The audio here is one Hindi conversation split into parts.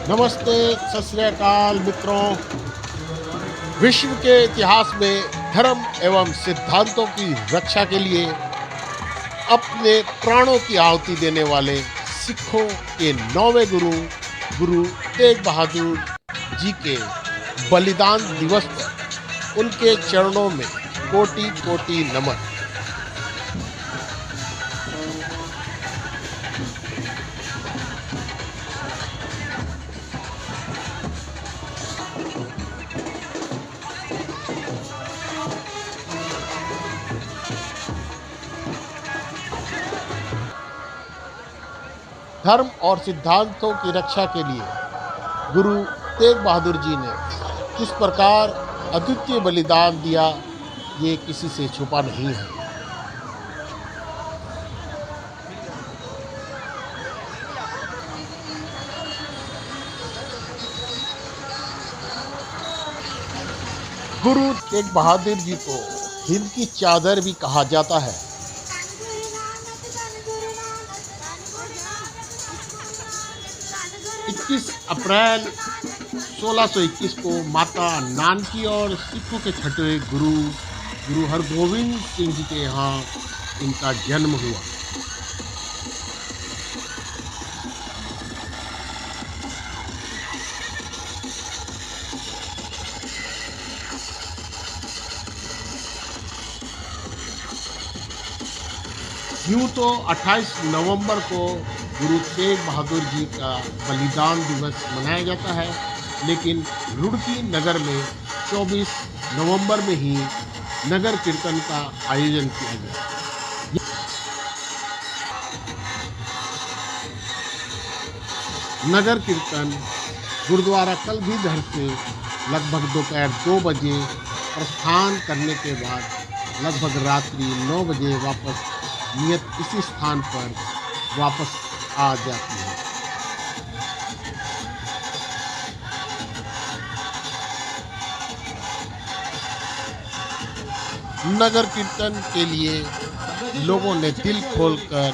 नमस्ते, सत श्री अकाल मित्रों। विश्व के इतिहास में धर्म एवं सिद्धांतों की रक्षा के लिए अपने प्राणों की आहुति देने वाले सिखों के 9वें गुरु गुरु तेग बहादुर जी के बलिदान दिवस पर उनके चरणों में कोटि कोटि नमन। धर्म और सिद्धांतों की रक्षा के लिए गुरु तेग बहादुर जी ने किस प्रकार अद्वितीय बलिदान दिया, ये किसी से छुपा नहीं है। गुरु तेग बहादुर जी को हिंद की चादर भी कहा जाता है। 21 अप्रैल 1621 को माता नानकी और सिखों के छठवें गुरु गुरु हरगोविंद सिंह जी के यहाँ इनका जन्म हुआ। यूँ तो 28 नवंबर को गुरु तेग बहादुर जी का बलिदान दिवस मनाया जाता है, लेकिन रुड़की नगर में 24 नवंबर में ही नगर कीर्तन का आयोजन किया गया। नगर कीर्तन गुरुद्वारा कलगीधर से लगभग दोपहर 2 बजे प्रस्थान करने के बाद लगभग रात्रि 9 बजे वापस नियत इसी स्थान पर वापस आ जाती है। नगर कीर्तन के लिए लोगों ने दिल खोलकर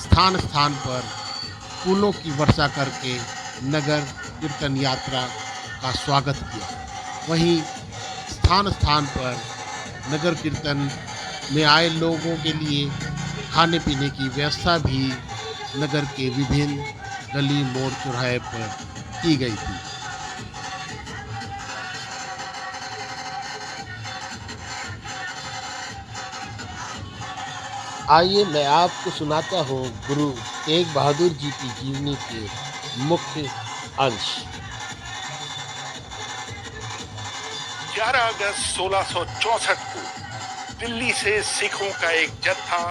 स्थान स्थान पर फूलों की वर्षा करके नगर कीर्तन यात्रा का स्वागत किया। वहीं स्थान स्थान पर नगर कीर्तन में आए लोगों के लिए खाने पीने की व्यवस्था भी नगर के विभिन्न गली मोड़ चौराहे पर की गई थी। आइए मैं आपको सुनाता हूँ गुरु तेग बहादुर जी की जीवनी के मुख्य अंश। 11 अगस्त 1664 को दिल्ली से सिखों का एक जत्था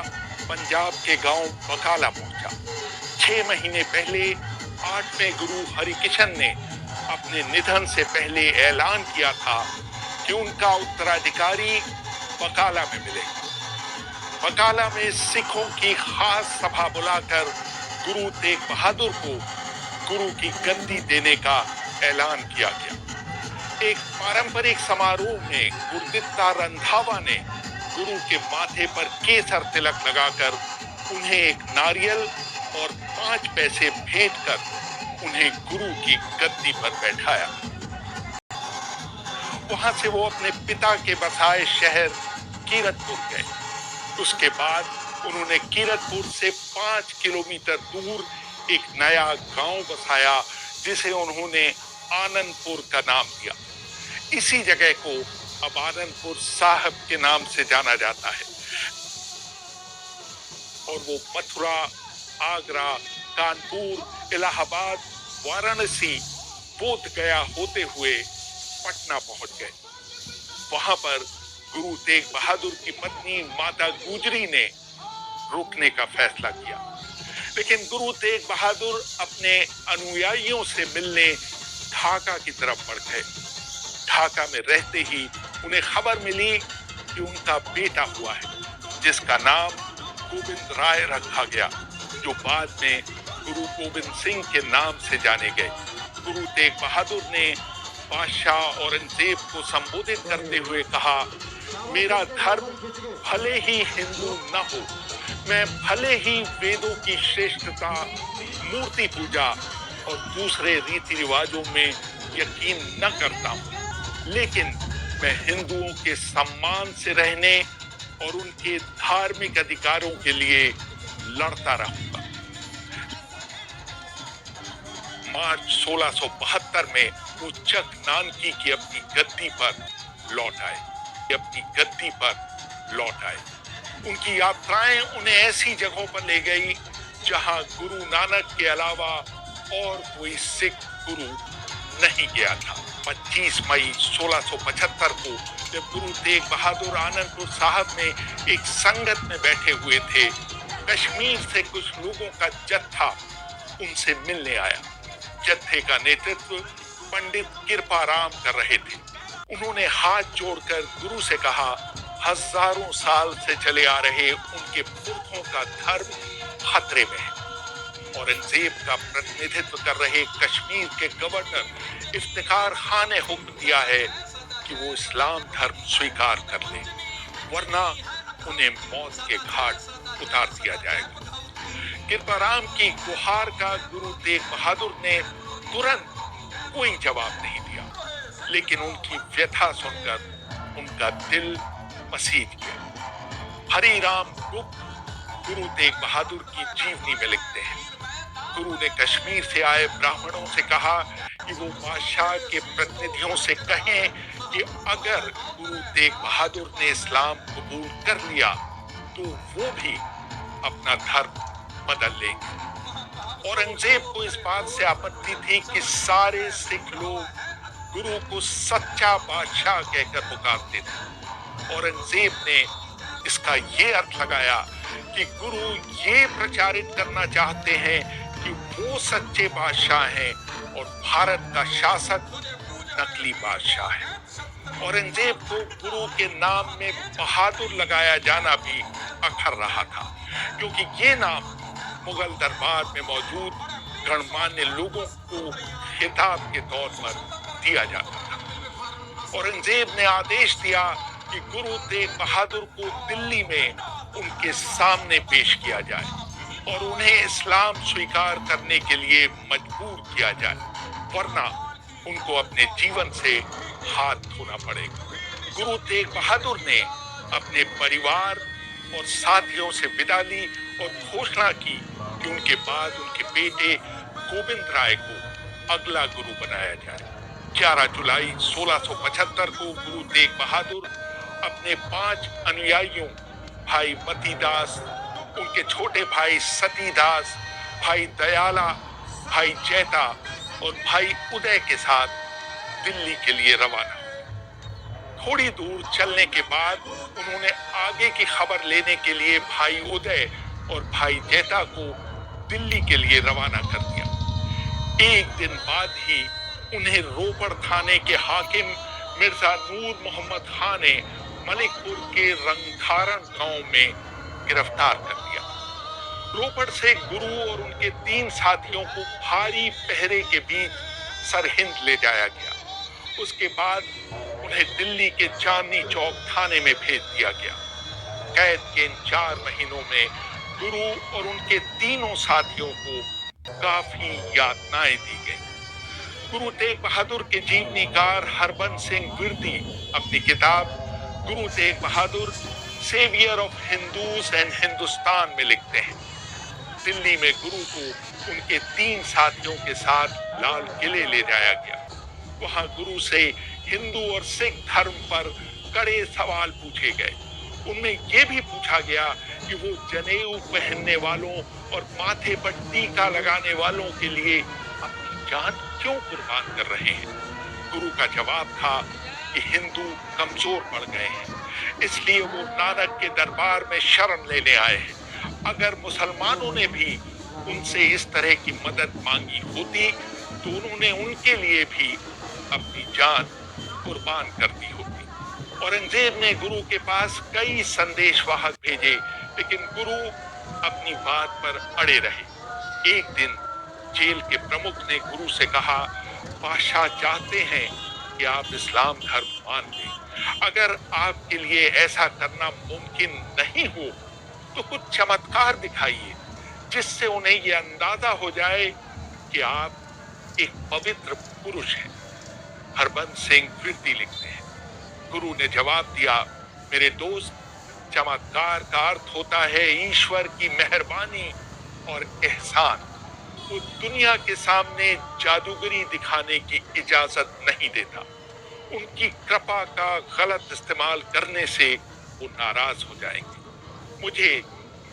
पंजाब के गांव बकाला पहुंचा। 6 महीने पहले 8वें गुरु हरिकिशन ने अपने निधन से पहले ऐलान किया था कि उनका उत्तराधिकारी बकाला में मिलेगा। बकाला में सिखों की खास सभा बुलाकर गुरु तेग बहादुर को गुरु की गद्दी देने का ऐलान किया गया। एक पारंपरिक समारोह में गुरदित्ता रंधावा ने गुरु के माथे पर केसर तिलक लगाकर उन्हें एक नारियल और 5 पैसे भेंट कर उन्हें गुरु की गद्दी पर बैठाया। वहां से वो अपने पिता के बसाए शहर कीरतपुर गए। उसके बाद उन्होंने कीरतपुर से 5 किलोमीटर दूर एक नया गांव बसाया, जिसे उन्होंने आनंदपुर का नाम दिया। इसी जगह को अब आनंदपुर साहब के नाम से जाना जाता है और वो मथुरा, आगरा, कानपुर, इलाहाबाद, वाराणसी, बोध गया होते हुए पटना पहुंच गए। वहां पर गुरु तेग बहादुर की पत्नी माता गुजरी ने रुकने का फैसला किया, लेकिन गुरु तेग बहादुर अपने अनुयायियों से मिलने ढाका की तरफ बढ़ गए। ढाका में रहते ही उन्हें खबर मिली कि उनका बेटा हुआ है, जिसका नाम गोविंद राय रखा गया, जो बाद में गुरु गोविंद सिंह के नाम से जाने गए। गुरु तेग बहादुर ने बादशाह औरंगजेब को संबोधित करते हुए कहा, मेरा धर्म भले ही हिंदू न हो, मैं भले ही वेदों की श्रेष्ठता, मूर्ति पूजा, और दूसरे रीति रिवाजों में यकीन न करता हूं, लेकिन मैं हिंदुओं के सम्मान से रहने और उनके धार्मिक अधिकारों के लिए लड़ता रहूंगा। मार्च 1672 में वो चक नानकी की अपनी गद्दी पर लौट आए। उनकी यात्राएं उन्हें ऐसी जगहों पर ले गई जहां गुरु नानक के अलावा और कोई सिख गुरु नहीं गया था। 25 मई 1675 को जब गुरु तेग बहादुर आनंदपुर साहब में एक संगत में बैठे हुए थे, कश्मीर से कुछ लोगों का जत्था उनसे मिलने आया। जत्थे का नेतृत्व पंडित कृपाराम कर रहे थे। उन्होंने हाथ जोड़कर गुरु से कहा, हजारों साल से चले आ रहे उनके पुरखों का धर्म खतरे में है। औरंगजेब का प्रतिनिधित्व कर रहे कश्मीर के गवर्नर इफ्तिखार खान ने हुक्म दिया है कि वो इस्लाम धर्म स्वीकार कर ले, वरना उन्हें मौत के घाट उतार दिया जाएगा। कृपाराम की गुहार का गुरु तेग बहादुर ने तुरंत कोई जवाब नहीं दिया, लेकिन उनकी व्यथा सुनकर उनका दिल मसीज गया। हरिराम गुप्त गुरु तेग बहादुर की जीवनी में लिखते हैं, गुरु ने कश्मीर से आए ब्राह्मणों से कहा कि वो बादशाह के प्रतिनिधियों से कहें कि अगर गुरु तेग बहादुर ने इस्लाम कबूल कर लिया तो वो भी अपना धर्म बदल लेंगे। औरंगजेब को इस बात से आपत्ति थी कि सारे सिख लोग गुरु को सच्चा बादशाह कहकर पुकारते थे। औरंगजेब ने इसका ये अर्थ लगाया कि गुरु ये प्रचारित करना चाहते हैं कि वो सच्चे बादशाह हैं और भारत का शासक नकली बादशाह है। औरंगजेब को गुरु के नाम में बहादुर लगाया जाना भी अखर रहा था, क्योंकि ये नाम मुगल दरबार में मौजूद गणमान्य लोगों को खिताब के तौर पर दिया जाता था। औरंगजेब ने आदेश दिया कि गुरु तेग बहादुर को दिल्ली में उनके सामने पेश किया जाए और उन्हें इस्लाम स्वीकार करने के लिए मजबूर किया जाए, वरना उनको अपने जीवन से हाथ धोना पड़ेगा। गुरु तेग बहादुर ने अपने परिवार और साथियों से विदा ली और घोषणा की कि उनके बाद उनके बेटे गोविंद राय को अगला गुरु बनाया जाए। 11 जुलाई 1675 को गुरु तेग बहादुर अपने 5 अनुयायियों भाई मतीदास, उनके छोटे भाई सतीदास, भाई दयाला, भाई जैता और भाई उदय के साथ दिल्ली के लिए रवाना हुए। थोड़ी दूर चलने के बाद उन्होंने आगे की खबर लेने के लिए भाई उदय और भाई जैता को दिल्ली के लिए रवाना कर दिया। एक दिन बाद ही उन्हें रोपड़ थाने के हाकिम मिर्जा नूर मोहम्मद खान ने मलिकपुर के रंगधारण गांव में गिरफ्तार कर दिया। रोपड़ से गुरु और उनके 3 साथियों को भारी पहरे के बीच सरहिंद ले जाया गया। उसके बाद उन्हें दिल्ली के चांदनी चौक थाने में भेज दिया गया। कैद के इन 4 महीनों में गुरु और उनके तीनों साथियों को काफी यातनाएं दी गई। गुरु तेग बहादुर के जीवनीकार हरबंस सिंह विरदी अपनी किताब Guru Tegh Bahadur saviour of Hindus and Hindustan में लिखते हैं, दिल्ली में गुरु को उनके 3 साथियों के साथ लाल किले ले जाया गया। वहां गुरु से हिंदू और सिख धर्म पर कड़े सवाल पूछे गए। उनमें यह भी पूछा गया कि वो जनेऊ पहनने वालों और माथे पर टीका लगाने वालों के लिए अपनी जान क्यों कुर्बान कर रहे हैं। गुरु का जवाब था कि हिंदू कमजोर पड़ गए हैं, इसलिए वो नानक के दरबार में शरण लेने आए हैं। अगर मुसलमानों ने भी उनसे इस तरह की मदद मांगी होती तो उन्होंने उनके लिए भी अपनी जान कुर्बान कर दी होती। औरंगजेब ने गुरु के पास कई संदेशवाहक भेजे, लेकिन गुरु अपनी बात पर अड़े रहे। एक दिन जेल के प्रमुख ने गुरु से कहा, बादशाह चाहते हैं कि आप इस्लाम धर्म मान लें। अगर आपके लिए ऐसा करना मुमकिन नहीं हो तो कुछ चमत्कार दिखाइए, जिससे उन्हें ये अंदाजा हो जाए कि आप एक पवित्र पुरुष है। हरबंस सिंह फिरती लिखते हैं, गुरु ने जवाब दिया, मेरे दोस्त, चमत्कार का अर्थ होता है ईश्वर की मेहरबानी और एहसान। वो दुनिया के सामने जादूगरी दिखाने की इजाजत नहीं देता। उनकी कृपा का गलत इस्तेमाल करने से वो नाराज हो जाएंगे। मुझे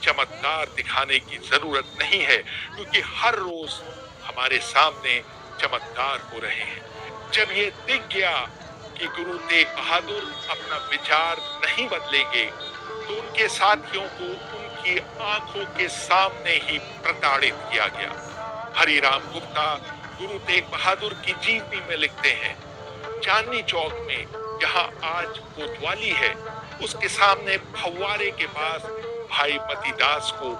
चमत्कार दिखाने की जरूरत नहीं है, क्योंकि हर रोज हमारे सामने चमत्कार हो रहे हैं। जब ये दिख गया कि गुरु तेग बहादुर अपना विचार नहीं बदलेंगे, तो उनके साथियों को उनकी आंखों के सामने ही प्रताड़ित किया गया। हरिराम गुप्ता गुरु तेग बहादुर की जीवनी में लिखते हैं, चांदनी चौक में जहां आज कोतवाली है, उसके सामने फव्वारे के पास भाई मतीदास को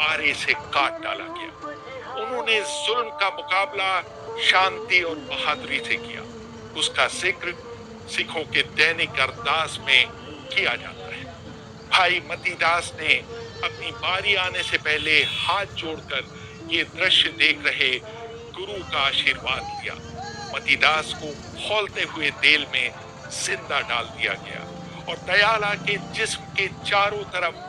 आरे से काट डाला गया। उन्होंने जुल्म का मुकाबला शांति और बहादुरी से किया। उसका जिक्र सिखों के दैनिक अरदास में किया जाता है। भाई मतीदास ने अपनी बारी आने से पहले हाथ जोड़कर ये दृश्य देख रहे गुरु का आशीर्वाद लिया। मतीदास को खौलते हुए तेल में जिंदा डाल दिया गया और दयाला के जिस्म के चारों तरफ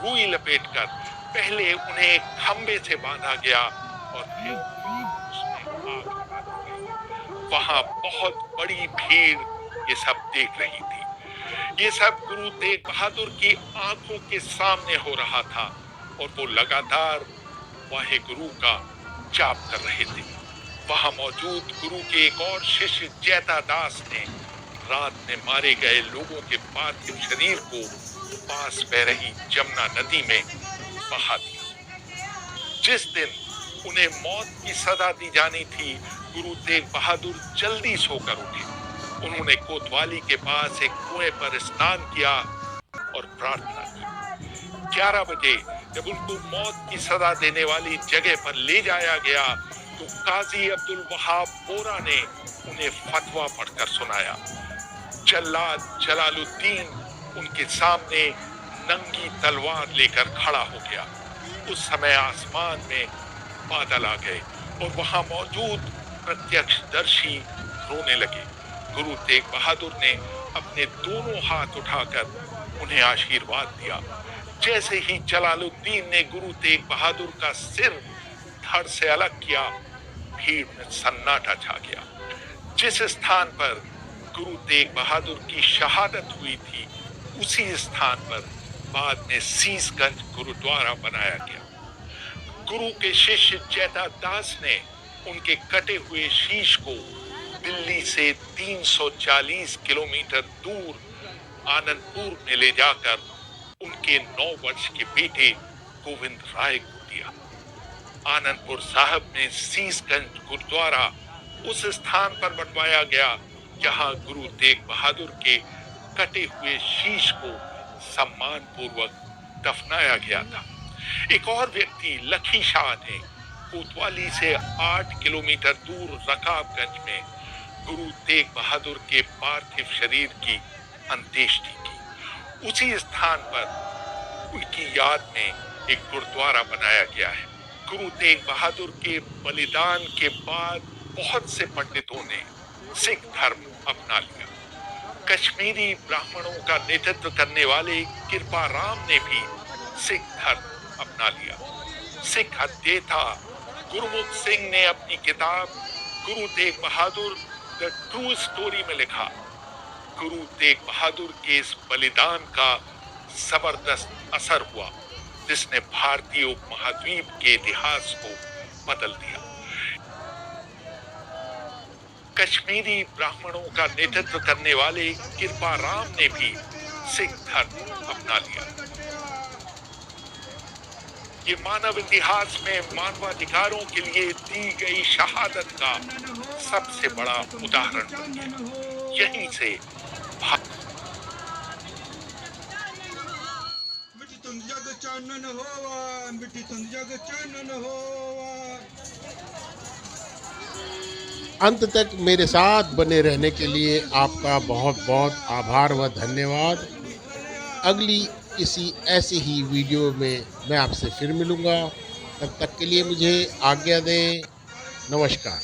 रुई लपेटकर पहले उन्हें एक खंबे से बांधा गया और फिर उसमें आग लगा दी गई। वहां बहुत बड़ी भीड़ ये सब देख रही थी। ये सब गुरु तेग बहादुर की आंखों के सामने हो रहा था और वो लगातार वाहे गुरु का जाप कर रहे थे। वहां मौजूद गुरु के एक और शिष्य जैता दास ने रात में मारे गए लोगों के पार्थिव शरीर को पास बह रही जमुना नदी में बहा दिया। जिस दिन उन्हें मौत की सजा दी जानी थी, गुरु तेग बहादुर जल्दी सोकर उठे। उन्होंने कोतवाली के पास एक कुएं पर स्नान किया और प्रार्थना की। 11 बजे जब उनको मौत की सजा देने वाली जगह पर ले जाया गया, तो काजी अब्दुल वहाब बोरा ने उन्हें फतवा पढ़कर सुनाया। जल्लाद जलालुद्दीन उनके सामने नंगी तलवार लेकर खड़ा हो गया। उस समय आसमान में बादल आ गए और वहां मौजूद प्रत्यक्षदर्शी रोने लगे। गुरु तेग बहादुर ने अपने दोनों हाथ उठाकर उन्हें आशीर्वाद दिया। जैसे ही जलालुद्दीन ने गुरु तेग बहादुर का सिर धड़ से अलग किया, भीड़ में सन्नाटा छा गया। जिस स्थान पर गुरु तेग बहादुर की शहादत हुई थी, उसी स्थान पर बाद में सीसगंज गुरुद्वारा बनाया गया। गुरु के शिष्य जैता दास ने उनके कटे हुए शीश को दिल्ली से 340 किलोमीटर दूर आनंदपुर में ले जाकर उनके 9 वर्ष के बेटे गोविंद राय को दिया। आनंदपुर साहब में सीसगंज गुरुद्वारा उस स्थान पर बनवाया गया जहां गुरु तेग बहादुर के कटे हुए शीश को सम्मान पूर्वक दफनाया गया था। एक और व्यक्ति लखी शाह ने कोतवाली से 8 किलोमीटर दूर रकाबगंज में गुरु तेग बहादुर के पार्थिव शरीर की अंत्येष्टि की। उसी स्थान पर उनकी याद में एक गुरुद्वारा बनाया गया है। गुरु तेग बहादुर के बलिदान के बाद बहुत से पंडितों ने सिख धर्म अपना लिया। कश्मीरी ब्राह्मणों का नेतृत्व करने वाले कृपा राम ने भी सिख धर्म अपना लिया। सिख अध्येता गुरमुख सिंह ने अपनी किताब गुरु तेग बहादुर द ट्रू स्टोरी में लिखा, गुरु तेग बहादुर के इस बलिदान का जबरदस्त असर हुआ जिसने भारतीय उपमहाद्वीप के इतिहास को बदल दिया। कश्मीरी ब्राह्मणों का नेतृत्व करने वाले कृपा राम ने भी सिख धर्म अपना लिया। ये मानव इतिहास में मानवाधिकारों के लिए दी गई शहादत का सबसे बड़ा उदाहरण बन गया। यहीं से जग चानन होवा, मिट्टी तुम जग चानन होवा। अंत तक मेरे साथ बने रहने के लिए आपका बहुत बहुत आभार व धन्यवाद। अगली किसी ऐसे ही वीडियो में मैं आपसे फिर मिलूँगा। तब तक के लिए मुझे आज्ञा दें। नमस्कार।